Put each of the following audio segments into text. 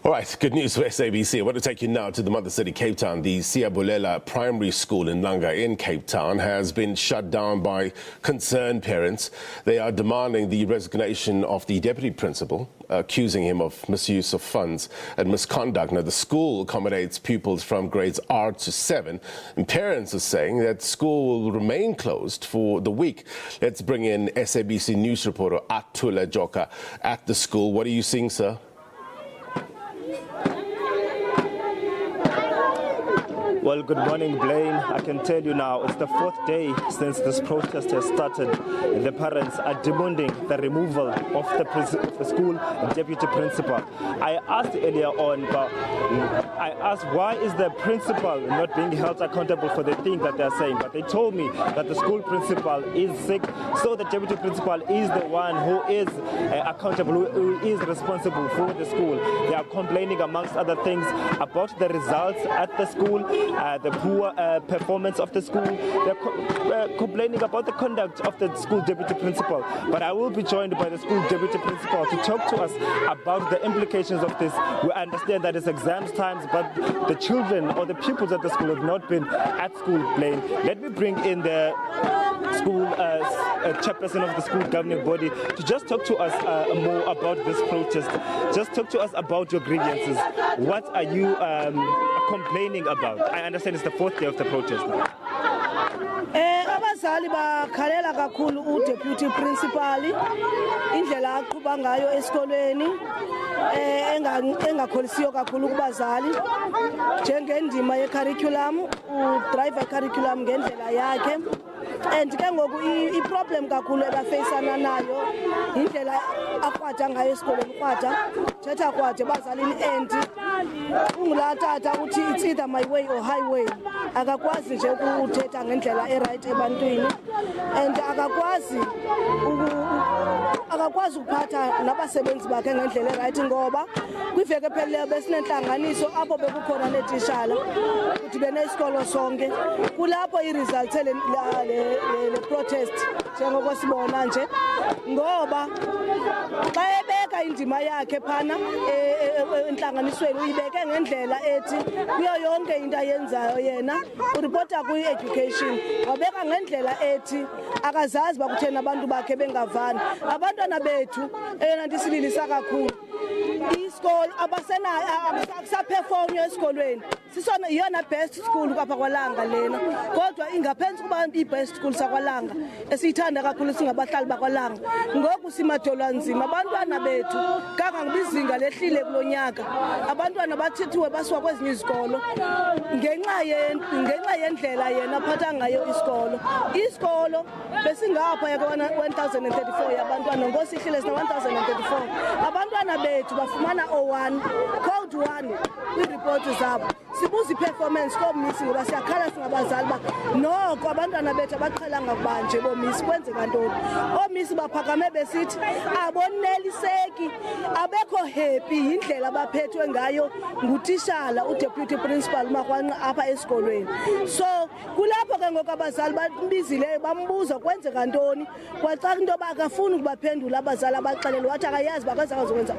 All right, good news for SABC. I want to take you now to the mother city, Cape Town. The Siyabulela Primary School in Langa in Cape Town has been shut down by concerned parents. They are demanding the resignation of the deputy principal, accusing him of misuse of funds and misconduct. Now, the school accommodates pupils from grades R to 7, and parents are saying that school will remain closed for the week. Let's bring in SABC news reporter Atula Joka at the school. What are you seeing, sir? Well, good morning, Blaine. I can tell you now, it's the fourth day since this protest has started. The parents are demanding the removal of the school deputy principal. I asked earlier on, why is the principal not being held accountable for the thing that they're saying? But they told me that the school principal is sick, so the deputy principal is the one who is accountable, who is responsible for the school. They are complaining, amongst other things, about the results at the school, the poor performance of the school. They're complaining about the conduct of the school deputy principal. But I will be joined by the school deputy principal to talk to us about the implications of this. We understand that it's exams times, but the children or the pupils at the school have not been at school. Blaine, let me bring in the school chairperson of the school governing body to just talk to us more about this protest. Just talk to us about your grievances. What are you complaining about? I understand it's the fourth day of the protest now. Abazali bakhalela kakhulu uDeputy Principal indlela aqhuba ngayo esikolweni engakholisiyo kakhulu kubazali njengendima yecurriculum udrive curriculum ngendlela yakhe and ke ngoku iproblem kakhulu ebafacana nayo indlela akwatha ngayo esikolweni kwatha thetha kwathe bazalini and ungula tata uthi it's either my way or highway akakwazi nje ukuthetha ngendlela eright ebantwini and akakwazi ukuphatha nabasebenzi bakhe ngendlela eright ngoba kwiveke phelileyo besinentlanganiso apho bekukhona netishala ukuthi benesikolo sonke kulapho iresults le protest njengoko sibona nje ngoba xa ebeka indima yakhe phana entlanganisweni uyibeke ngendlela ethi kuyo yonke into ayenzayo yena uripota kwi-education wabeka ngendlela ethi akazazi bakuthena abantu bakhe bengavani abantwana bethu eyona nto isililisa kakhulu isikolo akusaphefomnywa esikolweni sisona iyona best school kapha kwaLanga lena kodwa ingaphensi kuba i-best school sakwaLanga esiyithanda kakhulu singabahlali bakwaLanga ngoku simadolwa nzima abantwana bethu kangangobizinga lehlile kulonyaka abantwana bathithiwe basiwa kwezinye izikolo ngenxa yendlela yena aphatha ngayo isikolo besingapha yakwa-1034 yabantwana ngosihlile sina 1034 abantwana bethu bafumana O1 code 1 kwiiripoti zabo sibuza i-performance komisi ngoba siyakhala singabazali ba noko abantwana bethu abaqhelanga kubanje bomisi kwenzeka ntoni omisi baphakame besithi aboneliseki abekho happy indlela abaphethwe ngayo ngutishala uDeputy Principal Makhwanqa apha esikolweni so kulapho ke ngoku abazali bambizileyo bambuza kwenzeka ntoni kwaxa into bakafuni ukubaphendula abazali abaxelelwa wathi akayazi bakazakwenza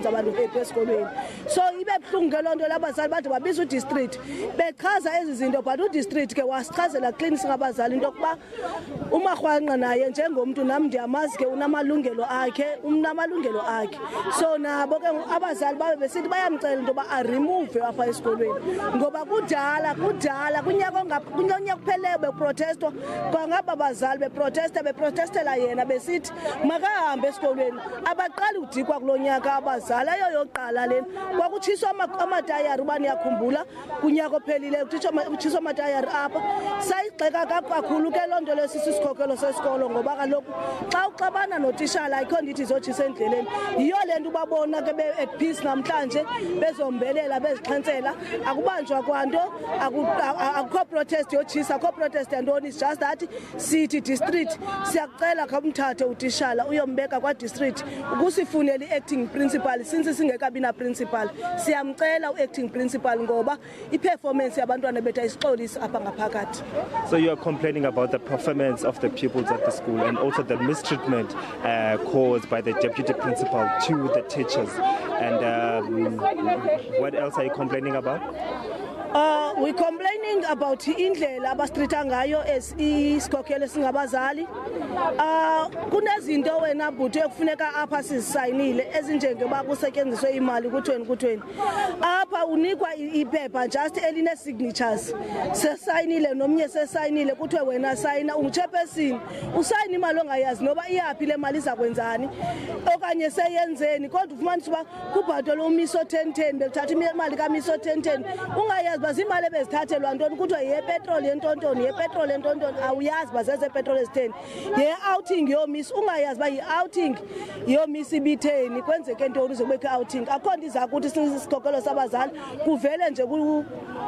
abantu happy esikolweni so ibe buhlungu ke loo nto labazali bathi babiza udistrict bechaza ezi zinto but udistrict ke wasichazela clean singabazali into yokuba uMakhwanqa naye njengomntu nam ndiyamazi ke unamalungelo akhe so nabo ke abazali babe besithi bayamcela into yoba aremove apha esikolweni ngoba kudala kunyaka kupheleyo beprotestwa kwangaba bazali beprotestela yena besithi makahambe esikolweni abaqali udikwa kulonyaka abazali ayo yoqala lena kwakutshiswa amatayari uba niyakhumbula kunyaka ophelileyo kutshiswa amatayari apha sayigxeka kakhulu ke loo nto leyo sisikhokelo sesikolo ngoba kaloku xa uxabana notishala ayikho ndithi izotshisa endleleni yiyo le nto ubabona ke at peace namhlanje bezombelela bezixhentsela akubanjwa kwanto akukho protest yotshisa akukho protest yantoni it's just that sithi district siyakucela kumthathe utishala uyombeka kwa-district ukusifunela i-acting principal since singekabi na principal siyamcela u-acting principal principal ngoba i-performance yabantwana bethu ayisixolisi apha ngaphakathi. So you are complaining about the performance of the pupils at the school and also the mistreatment caused by the deputy principal to the teachers. And what else are you complaining about? We're complaining about indlela abastreeta ngayo isikhokhelo singabazali. Kunezinto wena bhuti ekufuneka apha sizisayinile ezinjengeba kusetyenziswe imali kuthweni. Apha unikwa iphepha just eline signatures. Sesayinile nomnye sesayinile kuthiwe wena sayina unguchairperson. Usayina imali ongayazi noba iyaphi le mali iza kwenzani. Okanye seyenzeni kodwa ufumanisa uba kubhatalwa umiso 1010 belithatha imali kamiso 1010 ungayazi bazimali bezithathelwa ntoni kuthiwa yepetrol yentontoni yepetrol yentontoni awuyazi bazeze petrol ezitheni outing yomiss ungayazi ba outing yomiss ibitheni kwenzeke ntoni uzobeka outing akho nto iza kuthi sisikhokhelo sabazali kuvele nje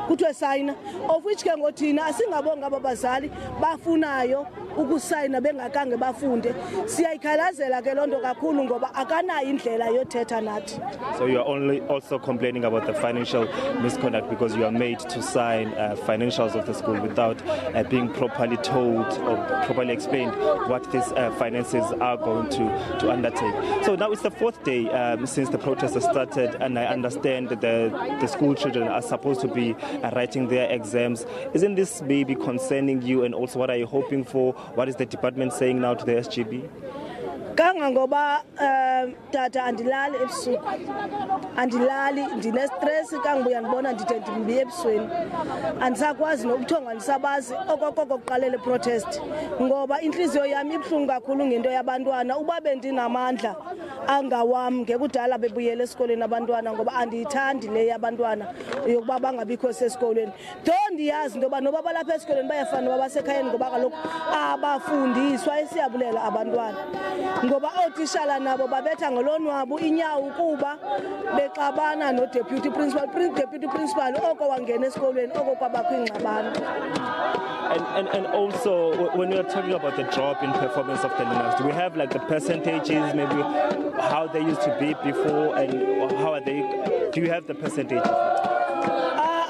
kuthiwe sayina of which ke ngothina asingabonga abazali bafunayo ukusayina bengakange bafunde siyayikhalazela ke lonto kakhulu ngoba akanayo indlela yothetha nathi. So you are also complaining about the financial misconduct because you are made to sign financials of the school without being properly told or properly explained what these finances are going to undertake. So now it's the fourth day since the protest has started, and I understand that the school children are supposed to be writing their exams. Isn't this maybe concerning you, and also what are you hoping for? What is the department saying now to the SGB? Kangangoba tata andilali ebusuku andilali ndine stress kangibuya ndibona ndide ndimbi ebusweni andisakwazi nokuthonga ndisabazi okokoko kuqalele protest ngoba inhliziyo yami ibhlungu kakhulu ngento yabantwana uba bendinamandla angawami ngekudala bebuyele esikoleni abantwana ngoba andiyithandi le yabantwana yokuba bangabikho sesikoleni ndiyazi into yoba noba balapha esikoleni bayafana noba basekhayeni ngoba kaloku abafundiswa esiyabulela abantwana ngoba ootishala nabo babetha ngolonwabo inyawo kuba bexabana no-deputy principal oko wangena esikolweni oko kwabakho ingxabano. And also, when you're talking about the drop in performance of the learners, do we have like the percentages, maybe how they used to be before, and how are they? Do you have the percentages?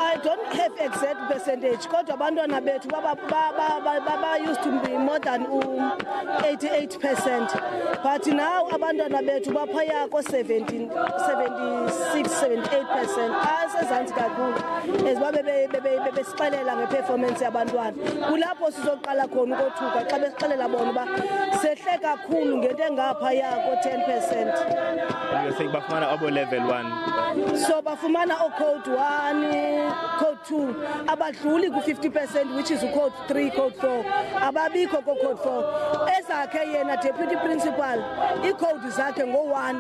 I don't have exact percentage. Kodwa abantwana bethu baba used to be more than 88%. But now abantwana bethu baphaya ko 76, 78%. Asezantsi kakhulu. Ezibabe besixelela ngeperformance yabantwana. Kulapho sizoqala khona ukothuka xa besixelela bona ba sehle kakhulu ngento engaphaya ko 10%. And you're saying bafumana abo level 1. So bafumana o code 1, code 2 abadluli ku 50% which is code 3 code 4 ababikho ko code 4 ezakhe yena deputy principal icode zakhe ngo1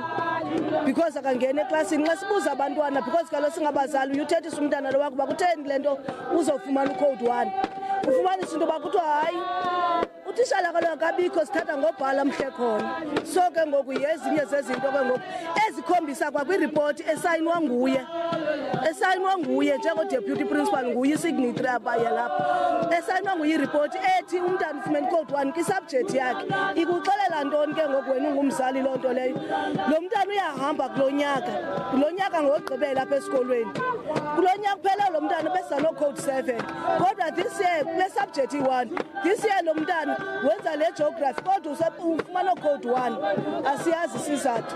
because akangena eclassini xa sibuza abantwana because kalo singabazali uthethisa umntana lo wakho bakutheni lento uzofumana code 1 ufumanisa into bakuthiwa hayi utitshala kaloku akabikho sithatha ngobhala mhle khona so ke ngoku yezinye zezinto ke ngoku ezikhombisa kwa kwireport esayinwa nguye njengo-deputy principal nguye isignatory abaya lapha esayinwa nguye ireport ethi umntana ufumene code 1 kwisubject yakhe ikuxelela ntoni ke ngoku wena ungumzali loo nto leyo lo mntana uyahamba kulo nyaka ngogqibela apha esikolweni kulo nyaka kuphela lo mntana besano code 7 kodwa this year kule subject 1 this year lo mntana wenza le geography kodwa ufumana code 1 asiyazi isizathu.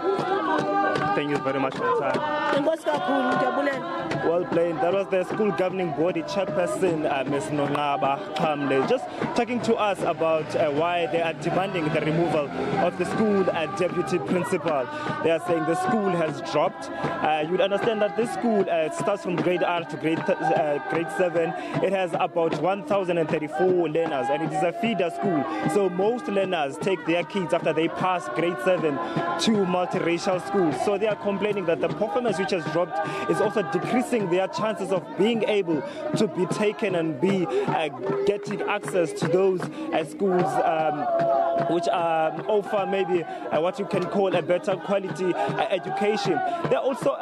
Thank you very much for your time. Enkosi kakhulu ndiyabulela. Well played. That was the school governing body chairperson, Ms. Nongaba Kamle, just talking to us about why they are demanding the removal of the school deputy principal. They are saying the school has dropped. You would understand that this school starts from grade R to grade 7. It has about 1,034 learners, and it is a feeder school. So most learners take their kids after they pass grade 7 to multiracial schools. So they are complaining that the performance which has dropped is also decreasing their chances of being able to be taken and be getting access to those schools which offer maybe what you can call a better quality education. They're also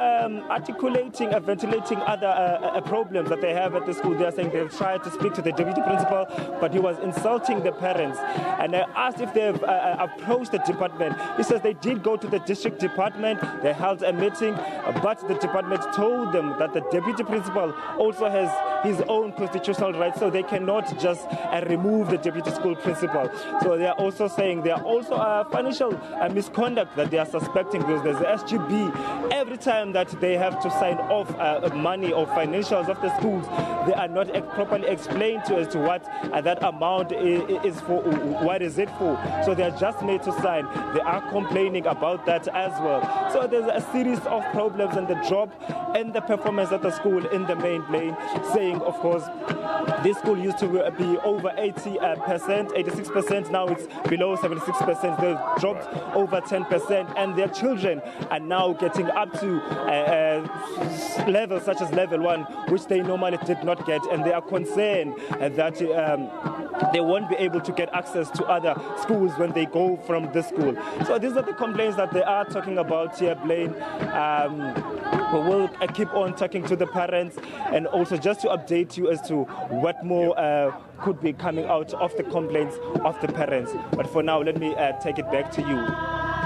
articulating and ventilating other problems that they have at the school. They are saying they've tried to speak to the deputy principal, but he was insulting the parents parents. And I asked if they've approached the department. He says they did go to the district department, they held a meeting, but the department told them that the deputy principal also has his own constitutional rights, so they cannot just remove the deputy school principal. So they are also saying there are also financial misconduct that they are suspecting, because there's the SGB. Every time that they have to sign off money or financials of the schools, they are not properly explained to as to what that amount is for, what is it for. So they are just made to sign. They are complaining about that as well. So there's a series of problems and the drop in the performance of the school in the main plane, saying, of course, this school used to be over 80%, 86%, now it's below 76%. They've dropped over 10%, and their children are now getting up to levels such as level 1, which they normally did not get, and they are concerned that they won't be able to get access to other schools when they go from this school. So these are the complaints that they are talking about here, Blaine. We will keep on talking to the parents, and also just to update you as to what more could be coming out of the complaints of the parents. But for now, let me take it back to you.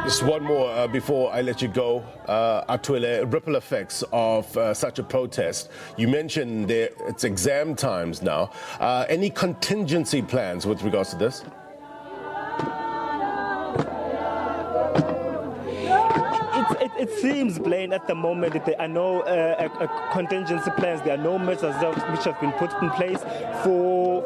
Just one more before I let you go. Atwele, ripple effects of such a protest. You mentioned it's exam times now. Any contingency plans with regards to this? It seems, Blaine, at the moment that there are no contingency plans. There are no measures which have been put in place for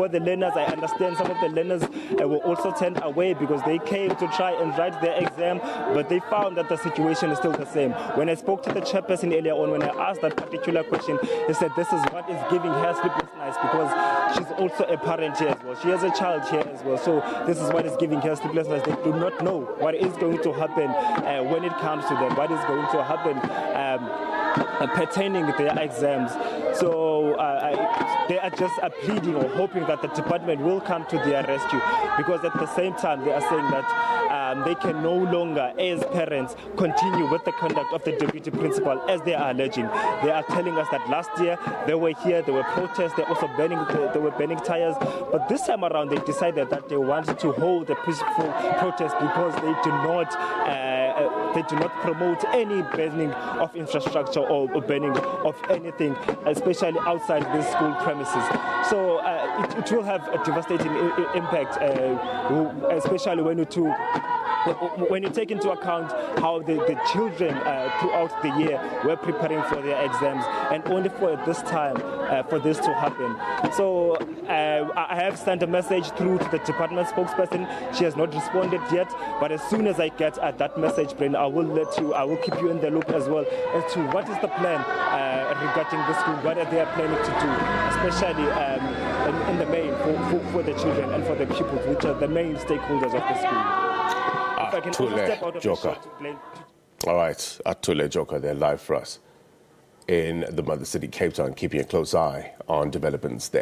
the learners. I understand some of the learners were also turned away because they came to try and write their exam, but they found that the situation is still the same. When I spoke to the chairperson earlier on, when I asked that particular question, he said this is what is giving her sleepless nights, because she's also a parent here as well. She has a child here as well. So this is what is giving her sleepless nights. They do not know what is going to happen when it comes to them, what is going to happen pertaining their exams. So they are just pleading or hoping that the department will come to their rescue, because at the same time they are saying that they can no longer, as parents, continue with the conduct of the deputy principal as they are alleging. They are telling us that last year they were here, there were protests, they were burning tires, but this time around they decided that they wanted to hold a peaceful protest because they do not promote any burning of infrastructure or burning of anything, especially outside the school premises. So it will have a devastating impact, especially when you take into account how the children throughout the year were preparing for their exams, and only for this time for this to happen. So I have sent a message through to the department spokesperson. She has not responded yet, but as soon as I get that message, Brent, I will keep you in the loop as well as to what is the plan regarding the school, what are they planning to do, especially in the main for the children and for the pupils, which are the main stakeholders of the school. If I can also step out of the shot to play. All right, Atwele Joka, they're live for us in the mother city, Cape Town, keeping a close eye on developments there.